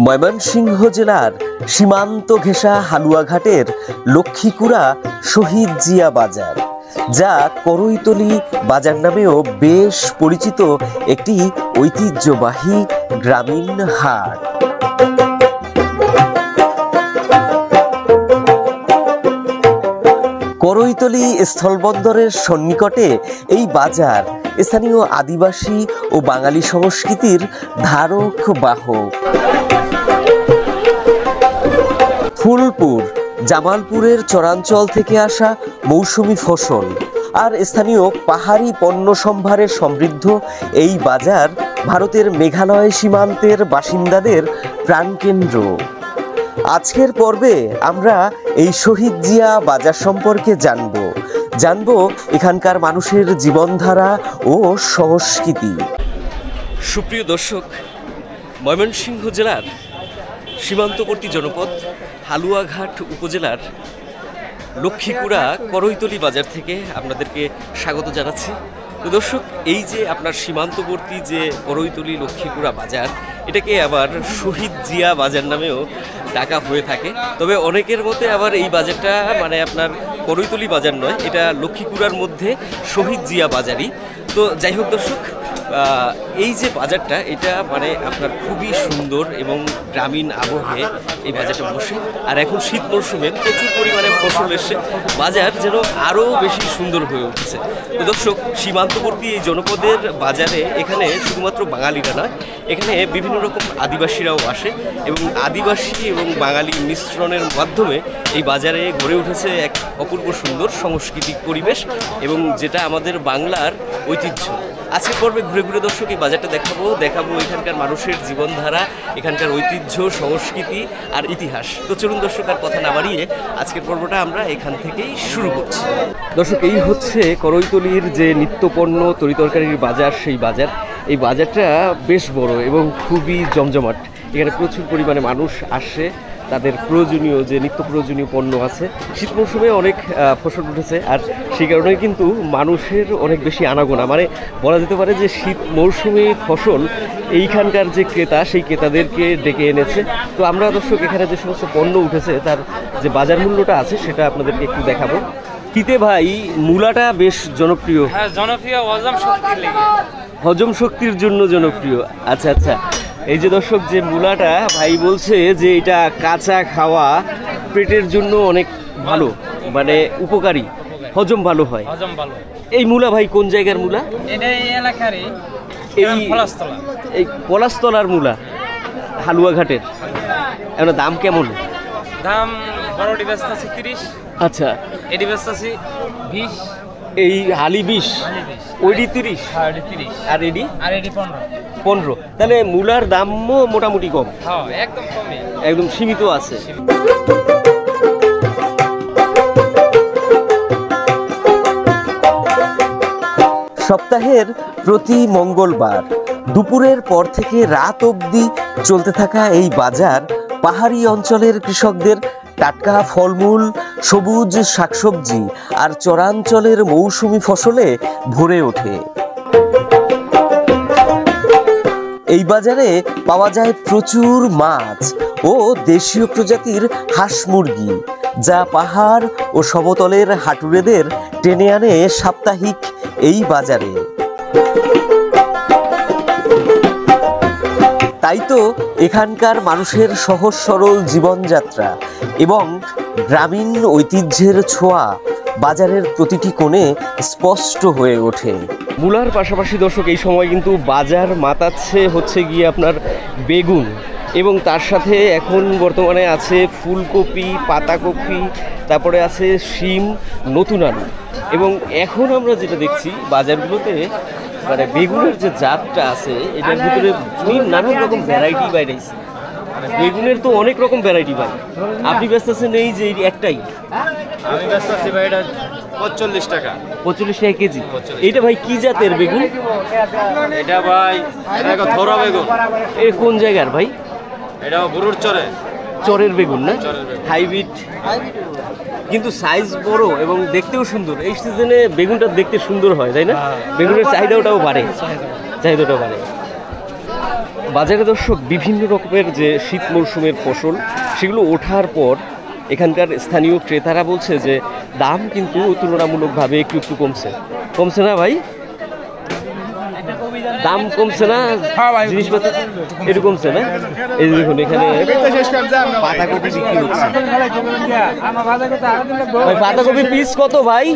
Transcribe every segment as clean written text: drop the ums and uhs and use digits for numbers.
ময়মনসিংহ জেলার সীমান্ত ঘেঁষা হালুয়াঘাটের লক্ষ্মীকুড়া শহীদ জিয়া বাজার, যা করইতলি বাজার নামেও বেশ পরিচিত একটি ঐতিহ্যবাহী গ্রামীণ হাট। করইতলি স্থলবন্দরের সন্নিকটে এই বাজার স্থানীয় আদিবাসী ও বাঙালি সংস্কৃতির ধারক বাহক। ফুলপুর, জামালপুরের চরাঞ্চল থেকে আসা মৌসুমি ফসল আর স্থানীয় পাহাড়ি পণ্য সম্ভারে সমৃদ্ধ এই বাজার ভারতের মেঘালয় সীমান্তের বাসিন্দাদের প্রাণকেন্দ্র। আজকের পর্বে আমরা এই শহীদ জিয়া বাজার সম্পর্কে জানব এখানকার মানুষের জীবনধারা ও সংস্কৃতি। সুপ্রিয় দর্শক, ময়মনসিংহ জেলার সীমান্তবর্তী জনপদ হালুয়াঘাট উপজেলার লক্ষ্মীকুড়া করইতলি বাজার থেকে আপনাদেরকে স্বাগত জানাচ্ছি। তো দর্শক, এই যে আপনার সীমান্তবর্তী যে করইতলি লক্ষ্মীকুড়া বাজার, এটাকে আবার শহীদ জিয়া বাজার নামেও ডাকা হয়ে থাকে। তবে অনেকের মতে আবার এই বাজারটা মানে আপনার করইতলি বাজার নয়, এটা লক্ষ্মীকুড়ার মধ্যে শহীদ জিয়া বাজারই। তো যাই হোক দর্শক, এই যে বাজারটা, এটা মানে আপনার খুবই সুন্দর এবং গ্রামীণ আবহে এই বাজারটা বসে। আর এখন শীত মরশুমে প্রচুর পরিমাণে ফসল এসে বাজার যেন আরও বেশি সুন্দর হয়ে উঠেছে। তো দর্শক, সীমান্তবর্তী এই জনপদের বাজারে এখানে শুধুমাত্র বাঙালিরা নয়, এখানে বিভিন্ন রকম আদিবাসীরাও আসে এবং আদিবাসী এবং বাঙালি মিশ্রণের মাধ্যমে এই বাজারে গড়ে উঠেছে এক অপূর্ব সুন্দর সাংস্কৃতিক পরিবেশ এবং যেটা আমাদের বাংলার ঐতিহ্য। আজকের পর্বে ঘুরে ঘুরে দর্শক এই বাজারটা দেখাবো এখানকার মানুষের জীবনধারা, এখানকার ঐতিহ্য, সংস্কৃতি আর ইতিহাস। তো চলুন দর্শক, আর কথা না বাড়িয়ে আজকের পর্বটা আমরা এখান থেকেই শুরু করছি। দর্শক, এই হচ্ছে করইতলির যে নিত্যপণ্য তরিতরকারির বাজার, সেই বাজার। এই বাজারটা বেশ বড় এবং খুবই জমজমাট। এখানে প্রচুর পরিমাণে মানুষ আসে, তাদের প্রয়োজনীয় যে নিত্য প্রয়োজনীয় পণ্য আছে। শীত মৌসুমে অনেক ফসল উঠেছে আর সেই কারণে কিন্তু মানুষের অনেক বেশি আনাগোনা, মানে বলা যেতে পারে যে শীত মৌসুমে ফসল এইখানকার যে ক্রেতা, সেই ক্রেতাদেরকে ডেকে এনেছে। তো আমরা দর্শক এখানে যে সমস্ত পণ্য উঠেছে তার যে বাজার মূল্যটা আছে সেটা আপনাদেরকে একটু দেখাবো। শীতে ভাই মূলাটা বেশ জনপ্রিয়। হ্যাঁ, জনপ্রিয় হজম শক্তির জন্য জনপ্রিয়। আচ্ছা আচ্ছা, এই যে দর্শক, যে মূলাটা ভাই বলছে যে এটা কাঁচা খাওয়া পেটের জন্য অনেক ভালো, মানে উপকারী, হজম ভালো হয়। এই মূলা ভাই কোন জায়গার মূলা? এটা এই এলাকারই, এই পলাশতলার মূলা, হালুয়াঘাটের। এখন দাম কেমন? দাম বড়টি ব্যস্ত আছে 30। আচ্ছা, এটি ব্যস্ত আছে 20। এই হালি 20, ওইটি 30, আর এডি 15। তাহলে মূলার দামও মোটামুটি কম। হ্যাঁ, একদম কমই, একদম সীমিত আছে। সপ্তাহের প্রতি মঙ্গলবার দুপুরের পর থেকে রাত অবধি চলতে থাকা এই বাজার পাহাড়ি অঞ্চলের কৃষকদের টাটকা ফলমূল, সবুজ শাকসবজি আর চরাঞ্চলের মৌসুমি ফসলে ভরে ওঠে। এই বাজারে পাওয়া যায় প্রচুর মাছ ও দেশীয় প্রজাতির হাঁস মুরগি, যা পাহাড় ও সমতলের হাটুরেদের টেনে আনে সাপ্তাহিক এই বাজারে। তাই তো এখানকার মানুষের সহজ সরল জীবনযাত্রা এবং গ্রামীণ ঐতিহ্যের ছোঁয়া বাজারের প্রতিটি কোণে স্পষ্ট হয়ে ওঠে। মূলার পাশাপাশি দর্শক এই সময় কিন্তু বাজার মাতাচ্ছে হচ্ছে গিয়ে আপনার বেগুন, এবং তার সাথে এখন বর্তমানে আছে ফুলকপি, পাতাকপি, তারপরে আছে শিম, নতুন আলু। এবং এখন আমরা যেটা দেখছি বাজারগুলোতে, মানে বেগুনের যে জাতটা আছে এটার ভিতরে নানান রকম ভ্যারাইটি বাইরেছে। বেগুনের তো অনেক রকম ভ্যারাইটি ভাই। আপনি ব্যস্ত আছেন এই যে একটাই? আমি ব্যস্ত আছি ভাই, এটা 45 টাকা। 45 টাকা কেজি। এইটা ভাই কি জাতের বেগুন? এটা ভাই ধরা বেগুন। এই কোন জায়গার ভাই? এটা গরুর চরের বেগুন না? হাইব্রিড, কিন্তু সাইজ বড় এবং দেখতেও সুন্দর। এই সিজনে বেগুনটা দেখতে সুন্দর হয়, তাই না? বেগুনের চাহিদাটাও বাড়ে। বাজারে দর্শক বিভিন্ন রকমের যে শীত মৌসুমের ফসল সেগুলো ওঠার পর এখানকার স্থানীয় ক্রেতারা বলছে যে দাম কিন্তু তুলনামূলকভাবে একটু একটু কমছে। কমছে না ভাই? দাম কমছে না জিনিসপত্র একটু কমছে না? এই দেখুন এখানে পাতাকপি বিক্রি হচ্ছে। ভাই পাতাকপি পিস কত ভাই?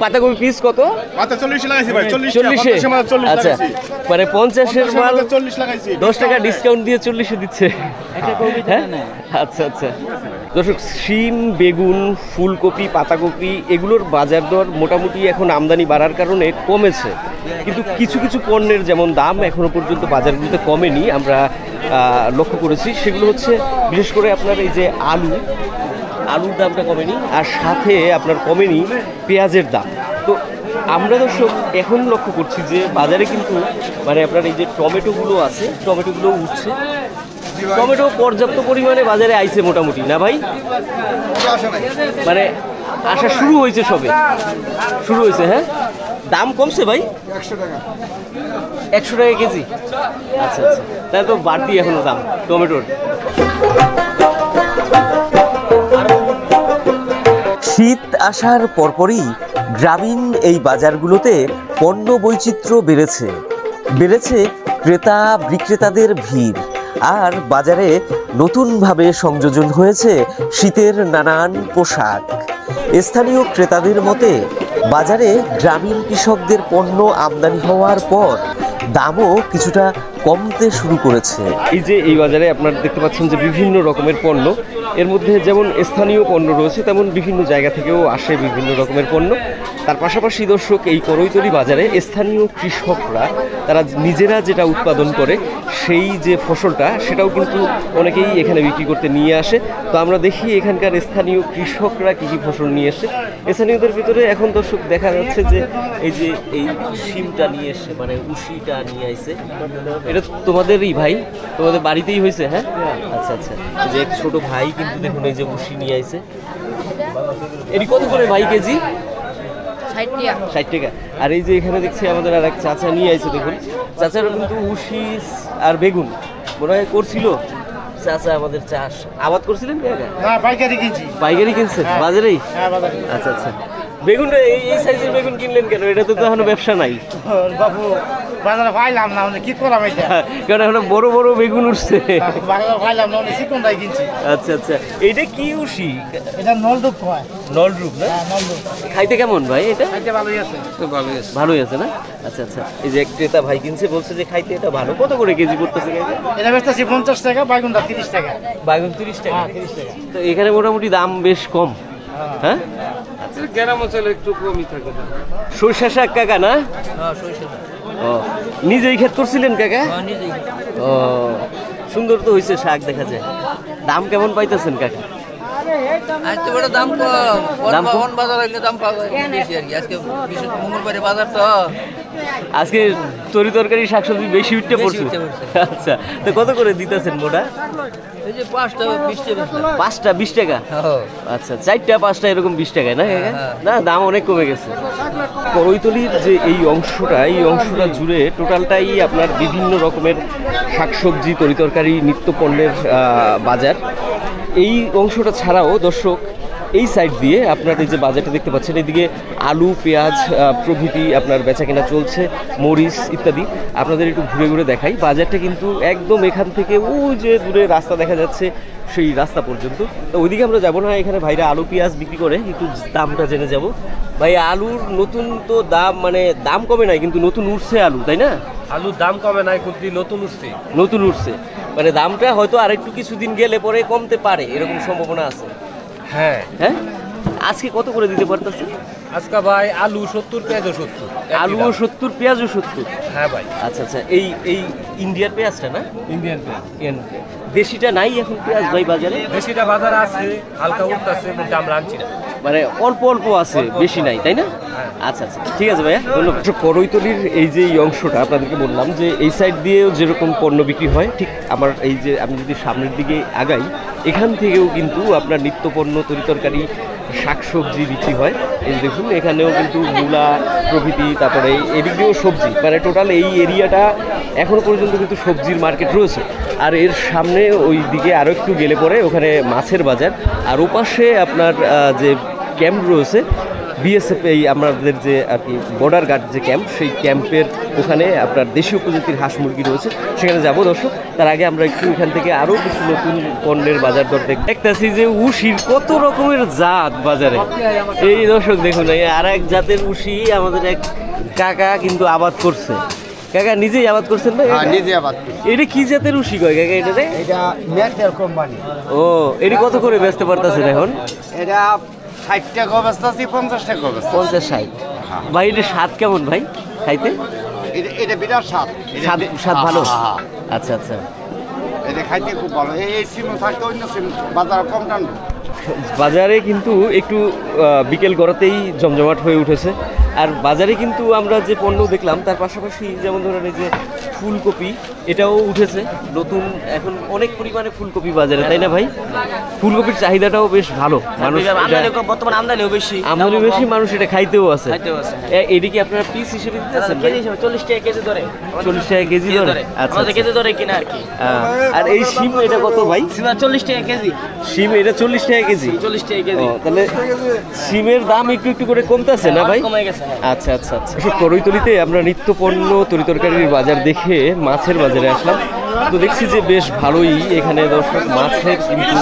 পাতাকপি পিস কত? 40-এ? আচ্ছা, মানে 50-এর মাল 10 টাকা ডিসকাউন্ট দিয়ে 40-এ দিচ্ছে। হ্যাঁ, আচ্ছা আচ্ছা। দর্শক, শিম, বেগুন, ফুলকপি, পাতাকপি এগুলোর বাজার দর মোটামুটি এখন আমদানি বাড়ার কারণে কমেছে, কিন্তু কিছু কিছু পণ্যের যেমন দাম এখনো পর্যন্ত বাজারগুলোতে কমেনি আমরা লক্ষ্য করেছি। সেগুলো হচ্ছে বিশেষ করে আপনার এই যে আলুর দামটা কমেনি, আর সাথে আপনার কমেনি পেঁয়াজের দাম। তো আমরা দর্শক এখন লক্ষ্য করছি যে বাজারে কিন্তু মানে আপনার এই যে টমেটোগুলো আছে, টমেটোগুলো উঠছে। টমেটো পর্যাপ্ত পরিমাণে বাজারে আইছে মোটামুটি, না ভাই? মানে আসা শুরু হয়েছে, সবে শুরু হয়েছে। হ্যাঁ, দাম কমছে ভাই? 100 টাকা কেজি। আচ্ছা আচ্ছা, তাহলে তো বাড়তি এখনো দাম টমেটোর। শীত আসার পরপরই গ্রামীণ এই বাজারগুলোতে পণ্য বৈচিত্র্য বেড়েছে ক্রেতা বিক্রেতাদের ভিড়, আর বাজারে নতুনভাবে সংযোজন হয়েছে শীতের নানান পোশাক। স্থানীয় ক্রেতাদের মতে বাজারে গ্রামীণ কৃষকদের পণ্য আমদানি হওয়ার পর দামও কিছুটা কমতে শুরু করেছে। এই যে এই বাজারে আপনারা দেখতে পাচ্ছেন যে বিভিন্ন রকমের পণ্য, এর মধ্যে যেমন স্থানীয় পণ্য রয়েছে তেমন বিভিন্ন জায়গা থেকেও আসে বিভিন্ন রকমের পণ্য। তার পাশাপাশি দর্শক, এই করৈতলী বাজারে স্থানীয় কৃষকরা তারা নিজেরা যেটা উৎপাদন করে সেই যে ফসলটা সেটাও কিন্তু অনেকেই এখানে বিক্রি করতে নিয়ে আসে। তো আমরা দেখি এখানকার স্থানীয় কৃষকরা কী কী ফসল নিয়ে এসে। স্থানীয়দের ভিতরে এখন দর্শক দেখা যাচ্ছে যে এই যে এই শিমটা নিয়ে এসে, মানে উশিটা নিয়ে আসে। এটা তোমাদেরই ভাই? তোমাদের বাড়িতেই হয়েছে? হ্যাঁ, আচ্ছা আচ্ছা। যে এক ছোট ভাই কিন্তু দেখুন এই যে উশি নিয়ে আসে। এটি কত করে ভাই কেজি? 60 টাকা। আর এই যে এখানে দেখছি আমাদের আর এক চাচা নিয়ে আসছে, দেখুন চাচারও কিন্তু উশি আর বেগুন মনে হয় করছিল চাচা। আমাদের চাষ আবাদ করছিলেন? পাইকারি কিনছে বাজারেই? আচ্ছা আচ্ছা। বেগুনটা এই সাইজের বেগুন কিনলেন কেন? এটা তো এখনো ব্যবসা নাই বাবু, বাজারে পাইলাম না, কি করাম এটা, কারণ এখন বড় বড় বেগুন উঠছে, বাজারে পাইলাম না, চিকনটাই কিনছি। আচ্ছা আচ্ছা। এটা কি উশি? এটা নলরূপ হয়। নলরূপ না? হ্যাঁ, নলরূপ। খাইতে কেমন ভাই? এটা খাইতে ভালোই আছে। তো ভালোই আছে না? আচ্ছা আচ্ছা। এই যে এক ক্রেতা ভাই কিনছে, বলছে যে খাইতে এটা ভালো। কত করে কেজি পড়তেছে? এটা বেচতেছি 50 টাকা, বেগুনটা 30 টাকা। বেগুন 30 টাকা? হ্যাঁ, 30 টাকা। তো এখানে মোটামুটি দাম বেশ কম। হ্যাঁ, গ্রাম অঞ্চলে একটু কমই থাকে। সরিষা শাক কাকা না? হ্যাঁ, সরিষা। ও, নিজেই ক্ষেত করছিলেন কাকা? হ্যাঁ, নিজেই। ও, সুন্দর তো হয়েছে শাক, দেখা যায়। দাম কেমন পাইতেছেন কাকা? আজকে বড় দাম কম, বাজার হইলে দাম পাওয়া বেশি আর কি। আজকে বিশেষ মঙ্গলবারে বাজার তো, আজকে তরি তরকারি শাকসবজি বেশি উঠতে পড়ছে। আচ্ছা, তো কত করে দিতেছেন মোটা? এই যে 5টা 20 টাকা। 5টা 20 টাকা? আচ্ছা, 4টা 5টা এরকম 20 টাকায় না? না, দাম অনেক কমে গেছে। করৈতলীর যে এই অংশটা জুড়ে টোটালটাই আপনার বিভিন্ন রকমের শাকসবজি, তরি তরকারি, নিত্য পণ্যের বাজার। এই অংশটা ছাড়াও দর্শক, এই সাইড দিয়ে আপনার এই যে বাজারটা দেখতে পাচ্ছেন, এইদিকে আলু, পেঁয়াজ প্রভৃতি আপনার বেচা কেনা চলছে, মরিচ ইত্যাদি। আপনাদের একটু ঘুরে ঘুরে দেখাই। বাজারটা কিন্তু একদম এখান থেকে ওই যে দূরে রাস্তা দেখা যাচ্ছে সেই রাস্তা পর্যন্ত। তো ওইদিকে আমরা যাবো না, এখানে ভাইরা আলু পেঁয়াজ বিক্রি করে, একটু দামটা জেনে যাব। ভাই, আলুর নতুন তো দাম, মানে দাম কমে নাই কিন্তু নতুন উঠছে আলু, তাই না? আলুর দাম কমে নাই কিন্তু নতুন উঠছে, মানে দামটা হয়তো আরেকটু কিছুদিন গেলে পরে কমতে পারে, এরকম সম্ভাবনা আছে। হ্যাঁ হ্যাঁ। আজকে কত করে দিতে পারতেছে? আজকে ভাই আলু 70, পেঁয়াজও 70। আলু 70, পেঁয়াজও 70? হ্যাঁ ভাই। আচ্ছা আচ্ছা। এই ইন্ডিয়ার পেঁয়াজটা না? ইন্ডিয়ান পেঁয়াজ। দেশিটা নাই এখন পেঁয়াজ ভাই বাজারে? দেশিটা বাজারে আছে, হালকা উঠতেছে, কিন্তু আমরা আনছি না। মানে অল্প অল্প আছে, বেশি নাই, তাই না? আচ্ছা আচ্ছা, ঠিক আছে ভাইয়া, ধন্যবাদ। করৈতলীর এই যে এই অংশটা আপনাদেরকে বললাম যে এই সাইড দিয়েও যেরকম পণ্য বিক্রি হয়, ঠিক আমার এই যে আমি যদি সামনের দিকে আগাই, এখান থেকেও কিন্তু আপনার নিত্য পণ্য, তরি তরকারি, শাকসবজি বিক্রি হয়। এই যে দেখুন এখানেও কিন্তু মূলা প্রভৃতি, তারপরে এদিক দিয়েও সবজি, মানে টোটাল এই এরিয়াটা এখনও পর্যন্ত কিন্তু সবজির মার্কেট রয়েছে। আর এর সামনে ওই দিকে আরও একটু গেলে পরে ওখানে মাছের বাজার, আর ওপাশে আপনার যে ক্যাম্প রয়েছে বিএসএফ, এই আমাদের যে আর কি বর্ডার গার্ড যে ক্যাম্প, সেই ক্যাম্পের ওখানে আপনার দেশীয় প্রজাতির হাঁস মুরগি রয়েছে, সেখানে যাবো দর্শক। তার আগে আমরা একটু এখান থেকে আরও কিছু নতুন পণ্যের বাজার দর দেখতেছি যে উশির কত রকমের জাত বাজারে। এই দর্শক দেখুন, এই আর এক জাতের উশি আমাদের এক কাকা কিন্তু আবাদ করছে। কাকা নিজেই আবাদ করছেন না? নিজে আবাদ করছি। এটা কি জাতের উশি কয় কাকা এটাতে? এটা ম্যাটের কোম্পানি। ও, এটি কত করে বেচতে পারতেছেন এখন? এটা 60 টাকা বেচতেছি, 50 টাকা বেচতেছি। 50-60। ভাই এটা স্বাদ কেমন ভাই খাইতে? এটা বিরাট স্বাদ। স্বাদ ভালো? হ্যাঁ। আচ্ছা আচ্ছা। এটা খাইতে খুব ভালো। এই সিম থাকতে অন্য সিম বাজারে কম টান। বাজারে কিন্তু একটু বিকেল গড়াতেই জমজমাট হয়ে উঠেছে। আর বাজারে কিন্তু আমরা যে পণ্য দেখলাম তার পাশাপাশি যেমন ধরেন এই যে ফুলকপি, এটাও উঠেছে নতুন, এখন অনেক পরিমাণে ফুলকপি বাজারে, তাই না ভাই? ফুলকপির চাহিদাটাও বেশ ভালো, মানুষ বর্তমানে আমদানিও বেশি, আমদানি বেশি, মানুষ এটা খাইতেও আছে। এদিকে আপনারা পিস হিসেবে দিতেছেন? কেজি হিসেবে 40 টাকা কেজি ধরে। 40 টাকা কেজি ধরে? আচ্ছা, আমাদের কেজি ধরে কিনা আর কি। আর এই শিম এটা কত ভাই? 40 টাকা কেজি। শিম এটা 40 টাকা কেজি? 40 টাকা কেজি। তাহলে শিমের দাম একটু একটু করে কমতেছে না ভাই? কমে গেছে। আচ্ছা আচ্ছা আচ্ছা। করইতলিতে আমরা নিত্য পণ্য তরিতরকারির বাজার দেখে মাছের বাজারে আসলাম। তো দেখছি যে বেশ ভালোই এখানে দর্শক মাছের কিন্তু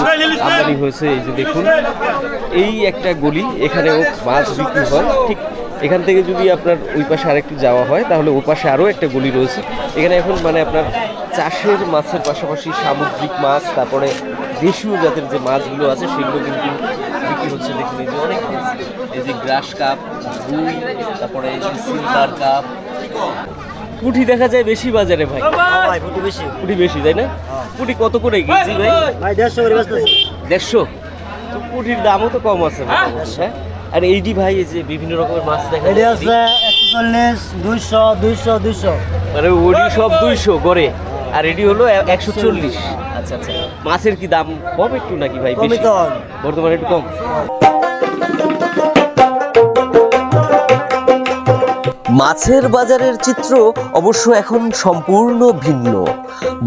আমদানি হয়েছে। এই যে দেখুন, এই একটা গলি, এখানেও মাছ বিক্রি হয়। ঠিক এখান থেকে যদি আপনার ওই পাশে আরেকটু যাওয়া হয় তাহলে ওই পাশে আরও একটা গলি রয়েছে। এখানে এখন মানে আপনার চাষের মাছের পাশাপাশি সামুদ্রিক মাছ, তারপরে দেশীয় জাতের যে মাছগুলো আছে সেগুলো কিন্তু বিক্রি হচ্ছে। দেখুন এই যে অনেক মাছ, এই যে গ্রাস কাপ, রুই, তারপরে এই যে সিলভার কাপ, পুঁটি দেখা যায় বেশি বাজারে ভাই। পুঁটি বেশি, তাই না? পুঁটি কত করে কেজি ভাই? 150 করে বেচতেছি। 150? তো পুঁটির দামও তো কম আছে মোটামুটি, হ্যাঁ? আর এইটি ভাই এই যে বিভিন্ন রকমের মাছ দেখা এটা যায়, আছে 140, 200, 200, 200। মানে ওডি সব 200 করে, আর এটি হলো 140। আচ্ছা আচ্ছা। মাছের কি দাম কম একটু নাকি ভাই? বেশি বর্তমানে একটু কম। মাছের বাজারের চিত্র অবশ্য এখন সম্পূর্ণ ভিন্ন।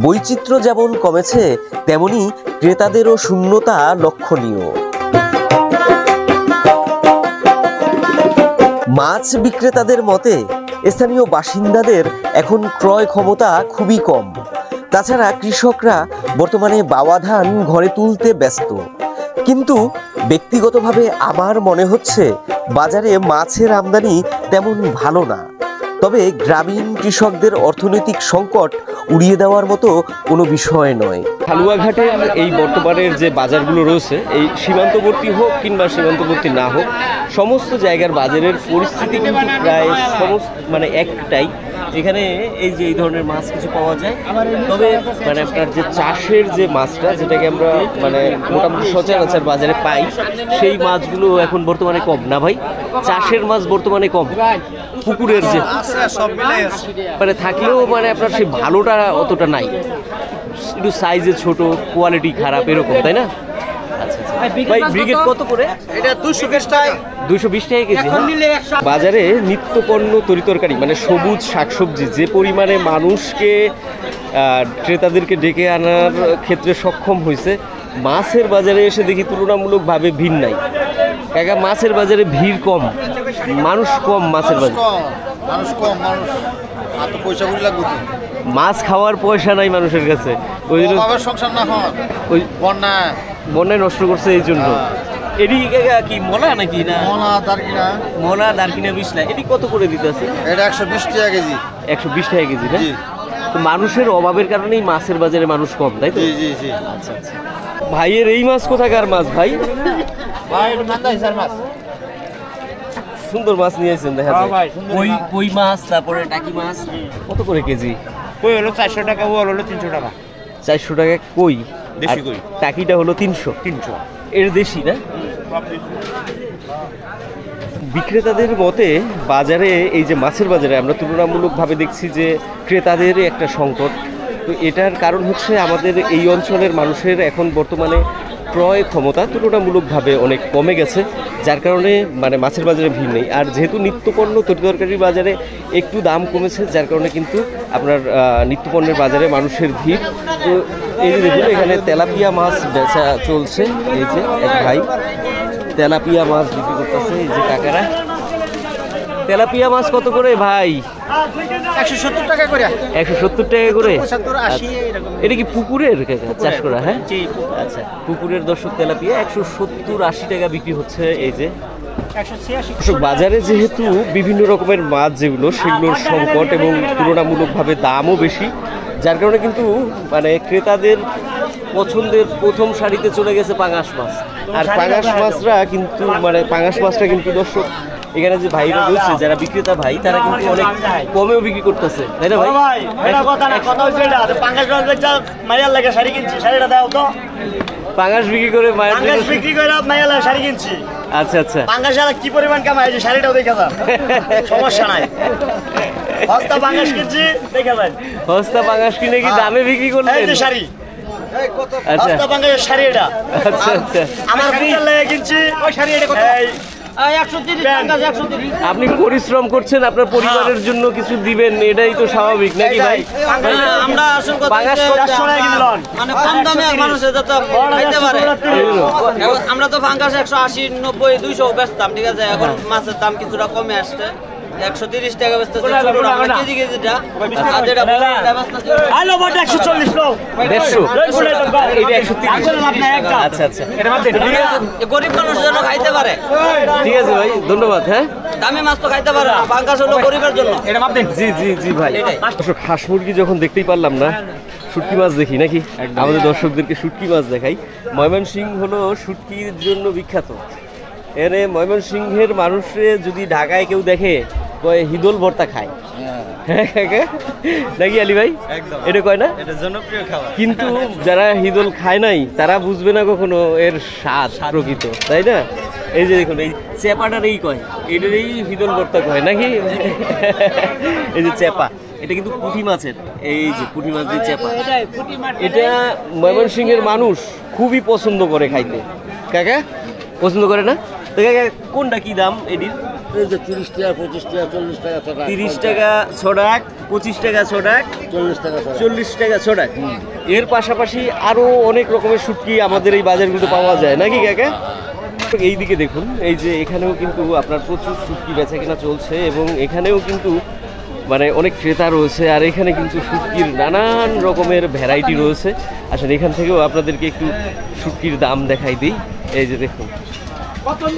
বৈচিত্র্য যেমন কমেছে, তেমনি ক্রেতাদেরও শূন্যতা লক্ষণীয়। মাছ বিক্রেতাদের মতে স্থানীয় বাসিন্দাদের এখন ক্রয় ক্ষমতা খুবই কম। তাছাড়া কৃষকরা বর্তমানে বাওয়া ধান ঘরে তুলতে ব্যস্ত। কিন্তু ব্যক্তিগতভাবে আমার মনে হচ্ছে বাজারে মাছের আমদানি তেমন ভালো না। তবে গ্রামীণ কৃষকদের অর্থনৈতিক সংকট উড়িয়ে দেওয়ার মতো কোনো বিষয় নয়। হালুয়াঘাটের এই বর্তমানের যে বাজারগুলো রয়েছে, এই সীমান্তবর্তী হোক কিংবা সীমান্তবর্তী না হোক, সমস্ত জায়গার বাজারের পরিস্থিতি কিন্তু প্রায় সমস্ত মানে একটাই। এখানে এই যে এই ধরনের মাছ কিছু পাওয়া যায়, তবে মানে আপনার যে চাষের যে মাছটা, যেটাকে আমরা মানে মোটামুটি সচরাচর বাজারে পাই, সেই মাছগুলো এখন বর্তমানে কম না ভাই? চাষের মাছ বর্তমানে কম, পুকুরের যে মানে থাকলেও মানে আপনার সেই ভালোটা অতটা নাই, একটু সাইজে ছোট, কোয়ালিটি খারাপ এরকম, তাই না? আচ্ছা ভাই, ব্রিগেড কত করে? এটা 220 টাকা। 220 টাকা কেজি। বাজারে নিত্য পণ্য তরিতরকারি মানে সবুজ শাকসবজি যে পরিমাণে মানুষকে ক্রেতাদেরকে ডেকে আনার ক্ষেত্রে সক্ষম হয়েছে, মাছের বাজারে এসে দেখি তুলনামূলকভাবে ভিড় নাই। কাকা, মাছের বাজারে ভিড় কম, মানুষ কম মাছের বাজারে। মানুষ কম, মানুষ এত পয়সা করে লাগবে। মাছ খাওয়ার পয়সা নাই মানুষের কাছে, ওই জন্য সংসার না হয়, ওই বন্যায় নষ্ট করছে এই জন্য। এটি কি মলা নাকি না? মলা দারকিনা 20 না। এটি কত করে দিতেছে? এটা 120 টাকা কেজি। 120 টাকা কেজি না? তো মানুষের অভাবের কারণেই মাছের বাজারে মানুষ কম, তাই তো? জি জি জি। আচ্ছা আচ্ছা। ভাইয়ের এই মাছ কোথাকার মাছ ভাই? ভাই মান্দাইসার মাছ। সুন্দর মাছ নিয়েছেন দেখা যায়। কই মাছ, তারপরে টাকি মাছ কত করে কেজি? কই হলো 400 টাকা, ও হলো 300 টাকা। 400 টাকা কই, দেশি কই। টাকিটা হলো 300। এর দেশি না? বিক্রেতাদের মতে বাজারে এই যে মাছের বাজারে আমরা তুলনামূলকভাবে দেখছি যে ক্রেতাদের একটা সংকট। তো এটার কারণ হচ্ছে আমাদের এই অঞ্চলের মানুষের এখন বর্তমানে ক্রয় ক্ষমতা তুলনামূলকভাবে অনেক কমে গেছে, যার কারণে মানে মাছের বাজারে ভিড় নেই। আর যেহেতু নিত্যপণ্য তরিতরকারির বাজারে একটু দাম কমেছে, যার কারণে কিন্তু আপনার নিত্যপণ্যের বাজারে মানুষের ভিড়। তো এই যে দেখুন এখানে তেলাপিয়া মাছ বেচা চলছে। এই যে এক ভাই তেলাপিয়া মাছ বিক্রি করতেছে। এই যে কাকারা, তেলাপিয়া মাছ কত করে ভাই? 170 টাকা করে। 170 টাকা করে। 75 80 এরকম। এটা কি পুকুরের চাষ করা? হ্যাঁ, আচ্ছা, পুকুরের দর্শক তেলাপিয়া 170-80 টাকা বিক্রি হচ্ছে। এই যে 186 বাজারে যেহেতু বিভিন্ন রকমের মাছ যেগুলো সেগুলোর সংকট এবং তুলনামূলকভাবে দামও বেশি, যার কারণে কিন্তু মানে ক্রেতাদের পছন্দের প্রথম সারিতে চলে গেছে পাঙাশ মাছ। আর পাঙাশ মাছরা কিন্তু মানে পাঙাশ মাছটা কিন্তু দর্শক এখানে যে ভাইরা রয়েছে যারা বিক্রেতা ভাই, তারা কিন্তু অনেক কমেও বিক্রি করতেছে, তাই না ভাই? ভাই এটা কথা না, কথা হইছে এটা পাঙ্গাস মাছ বেচা মাইয়ার লাগে শাড়ি কিনছি, শাড়িটা দাও তো। পাঙাশ বিক্রি করে মায়ের পাঙ্গাস বিক্রি করে মাইয়ার লাগে শাড়ি কিনছি। আচ্ছা আচ্ছা, পাঙ্গাস আর কি পরিমাণ কামাই, যে শাড়িটাও দেখে যান, সমস্যা নাই। হস্তা পাঙ্গাস কিনছি দেখে যান। হস্তা পাঙাশ কিনে কি দামে বিক্রি করলেন? এই যে শাড়ি, আচ্ছা হস্তা পাঙ্গাসের শাড়ি এটা। আচ্ছা আচ্ছা, আমার বিয়ার লাগে কিনছি ওই শাড়ি, এটা কত? 130 পাঙ্গাস 130। আপনি পরিশ্রম করছেন, আপনার পরিবারের জন্য কিছু দিবেন, এটাই তো স্বাভাবিক নাকি ভাই? আমরা আসল কথা পাঙাশ হচ্ছে, 400 টাকা কিনলেন। মানে কম দামে মানুষের যাতে খাইতে পারে। এখন আমরা তো ফাঙ্গাস 180, 90, 200 বেচতাম, ঠিক আছে? এখন মাছের দাম কিছুটা কমে আসছে, 130 টাকা বেচতেছে ছোটটা, আমরা কেজি কেজিটা। আর যেটা বড়টা বেচতেছে আলো বড়টা 140 লো। 150, এটা 130। আসলে আপনার একটা। আচ্ছা আচ্ছা, ঠিক আছে, এ গরিব মানুষের জন্য খাইতে পারে, ঠিক আছে ভাই, ধন্যবাদ। হ্যাঁ, দামি মাছ তো খাইতে পারে না, ফাঙ্গাস হলো গরিবের জন্য। জি জি জি ভাই। দর্শক, হাঁস মুরগি যখন দেখতেই পারলাম না, শুটকি মাছ দেখি নাকি? আমাদের দর্শকদেরকে শুটকি মাছ দেখাই। ময়মনসিংহ হলো শুটকির জন্য বিখ্যাত। এনে ময়মনসিংহের মানুষে যদি ঢাকায় কেউ দেখে কয় হিদল ভর্তা খায়, নাকি আলী ভাই? এটা কয় না? কিন্তু যারা হিদল খায় নাই তারা বুঝবে না কখনো এর স্বাদ প্রকৃত, তাই না? এই যে দেখুন, এই চেপাটার এই কয়, এটারই হিদল ভর্তা কয় নাকি? এই যে চেপা, এটা কিন্তু পুঁটি মাছের, এই যে পুঁটি মাছ দিয়ে চেপা, এটা ময়মনসিংহের মানুষ খুবই পছন্দ করে খাইতে। কাকা পছন্দ করে না? তো কাকা কোনটা কি দাম এটির? 30 টাকা 25 টাকা 40 টাকা 30 টাকা ছড়াক, 25 টাকা ছড়াক, 40 টাকা 40 টাকা ছড়াক। এর পাশাপাশি আরো অনেক রকমের শুটকি আমাদের এই বাজারগুলোতে পাওয়া যায় নাকি কাকা? এই দিকে দেখুন, এই যে এখানেও কিন্তু আপনার প্রচুর শুটকি বেচা কেনা চলছে এবং এখানেও কিন্তু মানে অনেক ক্রেতা রয়েছে। আর এখানে কিন্তু শুটকির নানান রকমের ভ্যারাইটি রয়েছে। আসলে এখান থেকেও আপনাদেরকে একটু শুটকির দাম দেখাই দিই। এই যে দেখুন,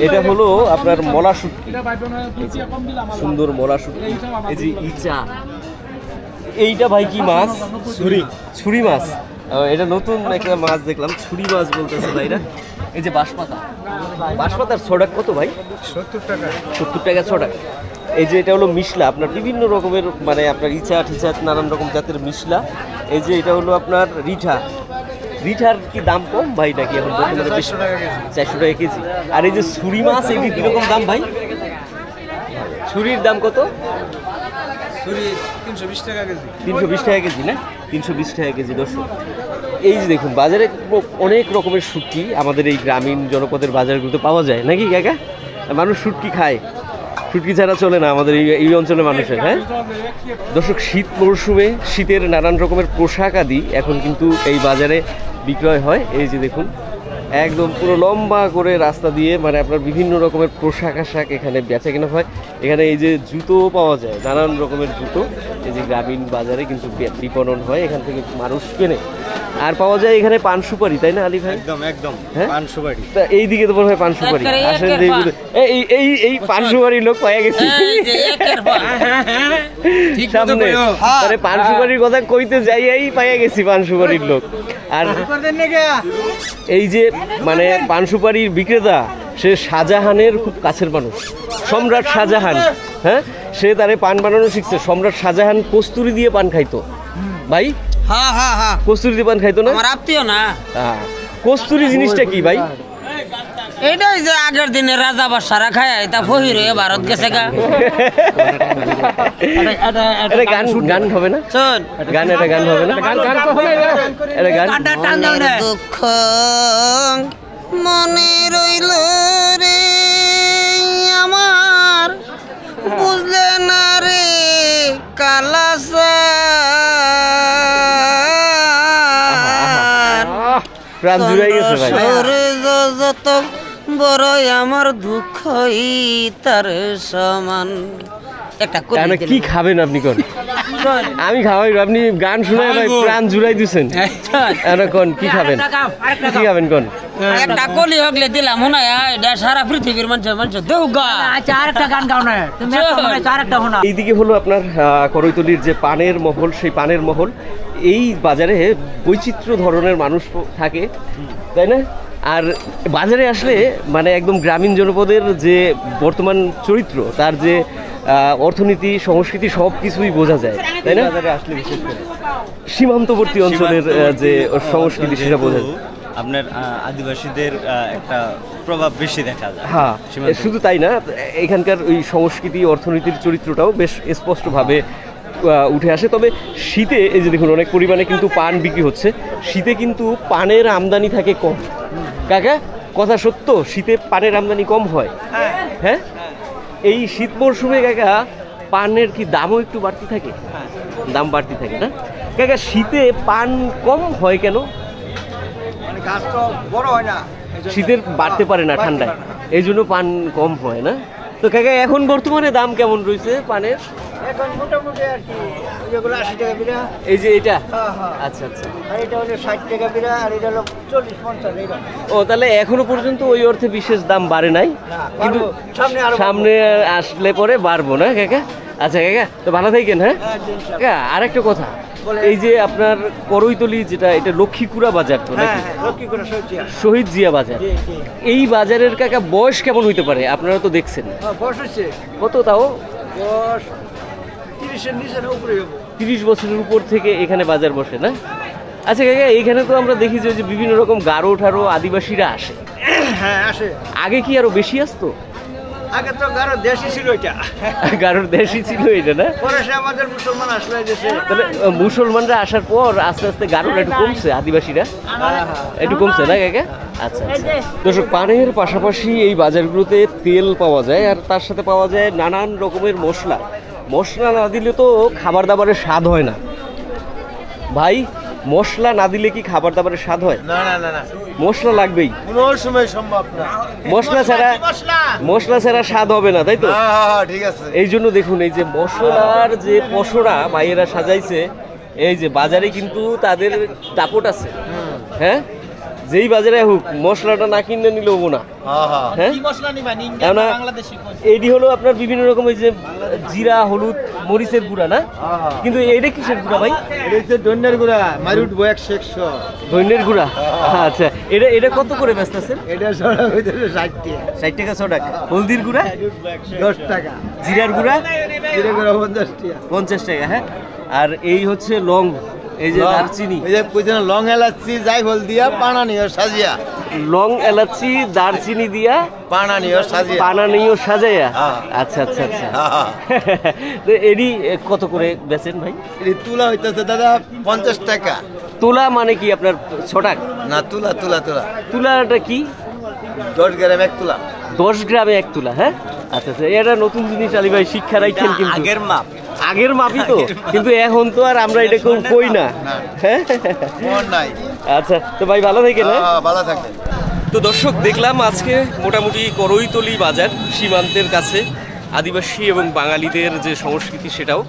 এটা হলো আপনার মলা শুটকি, সুন্দর মলা শুটকি। এই যে ইচা, এইটা ভাই কি মাছ? ছুরি মাছ। এটা নতুন একটা মাছ দেখলাম, ছুরি মাছ বলতেছে ভাইরা। এই যে বাঁশপাতা, বাঁশপাতার ছড়াক কত ভাই? 70 টাকা। 70 টাকা ছড়াক। এই যে এটা হলো মিশলা, আপনার বিভিন্ন রকমের মানে আপনার ইচা ঠিচা নানান রকম জাতের মিশলা। এই যে এটা হলো আপনার রিঠা, রিঠার কি দাম কম ভাই নাকি এখন? 400 টাকা কেজি। আর এই যে ছুরি মাছ, এই কিরকম দাম ভাই? ছুরির দাম কত? 320 টাকা কেজি। 320 টাকা কেজি না? 320 টাকা কেজি। দর্শক, এই যে দেখুন, বাজারে অনেক রকমের শুটকি আমাদের এই গ্রামীণ জনপদের বাজারগুলোতে পাওয়া যায় নাকি কাকা? মানুষ শুটকি খায়, শুটকি ছাড়া চলে না আমাদের এই অঞ্চলের মানুষের। হ্যাঁ দর্শক, শীত মরশুমে শীতের নানান রকমের পোশাক আদি এখন কিন্তু এই বাজারে বিক্রয় হয়। এই যে দেখুন, একদম পুরো লম্বা করে রাস্তা দিয়ে মানে আপনার বিভিন্ন রকমের পোশাক আশাক এখানে বেচা কেনা হয়। এখানে এই যে জুতো পাওয়া যায়, নানান রকমের জুতো এই যে গ্রামীণ বাজারে কিন্তু বিপণন হয়, এখান থেকে মানুষ কেনে। আর পাওয়া যায় এখানে পান সুপারি, তাই না আলী ভাই? একদম হ্যাঁ, পান সুপারি। তা এইদিকে তো মনে হয় পান সুপারি। আসলে এই পান সুপারির লোক পাওয়া গেছে সামনে, মানে পান সুপারির কথা কইতে যাইয়াই পাইয়া গেছি পান সুপারির লোক। আর এই যে মানে পান সুপারির বিক্রেতা, সে শাহজাহানের খুব কাছের মানুষ, সম্রাট শাহজাহান। হ্যাঁ, সে তারে পান বানানো শিখছে। সম্রাট শাহজাহান কস্তুরি দিয়ে পান খাইতো ভাই। হ্যাঁ হ্যাঁ হ্যাঁ, কস্তুরি দিয়ে পান খাইতো না? আমার আত্মীয় না। কস্তুরি জিনিসটা কি ভাই? এইটাই যে আগের দিনে রাজা বাদশারা খায়, তা ফহির হয়ে ভারত গেছে গা। এটা গান গান হবে না? শোন, গান, এটা গান হবে না? এটা গান। দুঃখ মনে রইল রে, বুঝলে না রে কালাসা প্রাণ জুড়াই গেছে ভাই। যত বড় আমার দুঃখই তার সমান। একটা কি খাবেন আপনি কোন? আমি খাওয়াই, আপনি গান শুনে ভাই প্রাণ জুড়াই দিচ্ছেন। কোন কি খাবেন? কি খাবেন কোন? একটা কলি হগলে দিলাম মনে হয় এটা সারা পৃথিবীর মানুষ দেউগা। আচ্ছা আরেকটা গান গাও না তুমি, আরেকটা শোনা। এইদিকে হলো আপনার করৈতলির যে পানের মহল, সেই পানের মহল। এই বাজারে বৈচিত্র্য ধরনের মানুষ থাকে, তাই না? আর বাজারে আসলে মানে একদম গ্রামীণ জনপদের যে বর্তমান চরিত্র, তার যে অর্থনীতি, সংস্কৃতি সব কিছুই বোঝা যায়, তাই না? বাজারে আসলে বিশেষ করে সীমান্তবর্তী অঞ্চলের যে সংস্কৃতি সেটা বোঝা যায়। আপনার আদিবাসীদের একটা প্রভাব বেশি দেখা যায়। হ্যাঁ, শুধু তাই না, এখানকার ওই সংস্কৃতি, অর্থনীতির চরিত্রটাও বেশ স্পষ্টভাবে উঠে আসে। তবে শীতে এই যে দেখুন অনেক পরিমাণে কিন্তু পান বিক্রি হচ্ছে। শীতে কিন্তু পানের আমদানি থাকে কম। কাকা, কথা সত্য, শীতে পানের আমদানি কম হয়? হ্যাঁ, এই শীত মরশুমে কাকা পানের কি দামও একটু বাড়তি থাকে? দাম বাড়তি থাকে না কাকা? শীতে পান কম হয় কেন? গাছ তো বড় হয় না, শীতের বাড়তে পারে না ঠান্ডায়, এই জন্য পান কম হয় না। তো কাকা এখন বর্তমানে দাম কেমন রয়েছে পানের? এখন মোটামুটি আর কি যেগুলো 80 টাকা বিড়া। এই যে এটা? হ্যাঁ হ্যাঁ। আচ্ছা আচ্ছা। আর এটা হলো 60 টাকা বিড়া, আর এটা হলো 40-50 টাকা। ও, তাহলে এখনো পর্যন্ত ওই অর্থে বিশেষ দাম বাড়ে নাই, কিন্তু সামনে আসলে পরে বাড়বো না কাকা? আচ্ছা কাকা, তো ভালো থাকেন। হ্যাঁ কাকা, আর একটা কথা, এই যে আপনার করৈতলি যেটা, এটা লক্ষ্মীকুড়া বাজার তো নাকি? লক্ষ্মীকুড়া শহীদ জিয়া বাজার। এই বাজারের কাকা বয়স কেমন হইতে পারে? আপনারা তো দেখছেন। বয়স হচ্ছে কত তাও? বয়স 30-এর নিচে না উপরে হবে। 30 বছরের উপর থেকে এখানে বাজার বসে না? আচ্ছা কাকা, এখানে তো আমরা দেখি যে বিভিন্ন রকম গারো ঠারো আদিবাসীরা আসে। হ্যাঁ আসে। আগে কি আরো বেশি আসতো? আগে তো গারো দেশি ছিল এটা। গারোর দেশই ছিল এটা না? পরে সে আমাদের মুসলমান আসলে দেশে। তাহলে মুসলমানরা আসার পর আস্তে আস্তে গারোর একটু কমছে, আদিবাসীরা একটু কমছে না কাকা? আচ্ছা আচ্ছা। দর্শক, পানের পাশাপাশি এই বাজারগুলোতে তেল পাওয়া যায়, আর তার সাথে পাওয়া যায় নানান রকমের মশলা। মশলা না দিলে তো খাবার দাবারের স্বাদ হয় না ভাই। মশলা না দিলে কি খাবার দাবারের স্বাদ হয়? না না না না, মশলা লাগবেই, কোনো সময় সম্ভব না। মশলা ছাড়া স্বাদ হবে না, তাই তো? হ্যাঁ ঠিক আছে। এই জন্য দেখুন, এই যে মশলার যে পসরা ভাইয়েরা সাজাইছে, এই যে বাজারে কিন্তু তাদের দাপট আছে। হ্যাঁ, যেই বাজারে হোক মশলাটা না কিনে নিলে হবো না। হ্যাঁ, এটি হলো আপনার বিভিন্ন রকম এই যে জিরা, হলুদ, মরিচের গুঁড়া না? কিন্তু এইটা কিসের গুঁড়া ভাই? ধন্যের গুড়া মারি উঠবো 100 ধন্যের গুঁড়া। আচ্ছা, এটা কত করে ব্যস্ত আছেন? এটা 60 টাকা। 60 টাকা 100 টাকা। হলদির গুঁড়া 10 টাকা। জিরার গুঁড়া 50 টাকা। 50 টাকা। হ্যাঁ, আর এই হচ্ছে লং, এই যে দারচিনি, এই যে কইছেন লং এলাচি জায়ফল দিয়া পানা নিয়ে সাজিয়া, লং এলাচি দারচিনি দিয়া পানা নিয়ে সাজিয়া, পানা নিয়ে সাজাইয়া। আচ্ছা আচ্ছা আচ্ছা। তো এডি কত করে বেচেন ভাই? এই তুলা হইতাছে দাদা 50 টাকা। তুলা মানে কি আপনার 6 টাকা? না, তুলা তুলা তুলা তুলাটা কি? 10 গ্রাম এক তুলা। 10 গ্রামে 1 তুলা। হ্যাঁ, আচ্ছা আচ্ছা। এটা নতুন জিনিস আলী ভাই, শিক্ষা রাখছেন কিন্তু। আগের মাপই তো, কিন্তু এখন তো আর আমরা এটা কেউ কই না। হ্যাঁ নাই। আচ্ছা, তো ভাই ভালো থাকেন। ভালো থাকেন। তো দর্শক, দেখলাম আজকে মোটামুটি করৈতলি বাজার, সীমান্তের কাছে আদিবাসী এবং বাঙালিদের যে সংস্কৃতি সেটাও।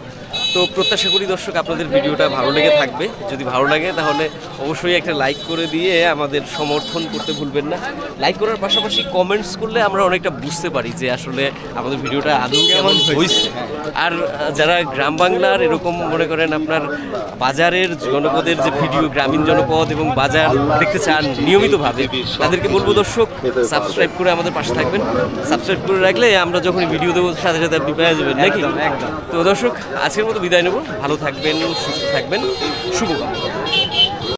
তো প্রত্যাশা করি দর্শক আপনাদের ভিডিওটা ভালো লেগে থাকবে। যদি ভালো লাগে তাহলে অবশ্যই একটা লাইক করে দিয়ে আমাদের সমর্থন করতে ভুলবেন না। লাইক করার পাশাপাশি কমেন্টস করলে আমরা অনেকটা বুঝতে পারি যে আসলে আমাদের ভিডিওটা আদৌ কেমন হয়েছে। আর যারা গ্রাম বাংলার এরকম মনে করেন আপনার বাজারের জনপদের যে ভিডিও, গ্রামীণ জনপদ এবং বাজার দেখতে চান নিয়মিতভাবে, তাদেরকে বলবো দর্শক সাবস্ক্রাইব করে আমাদের পাশে থাকবেন। সাবস্ক্রাইব করে রাখলে আমরা যখনই ভিডিও দেবো সাথে সাথে আপনি পেয়ে যাবেন নাকি? তো দর্শক, আজকের মতো বিদায় নেব। ভালো থাকবেন, সুস্থ থাকবেন, শুভকামনা।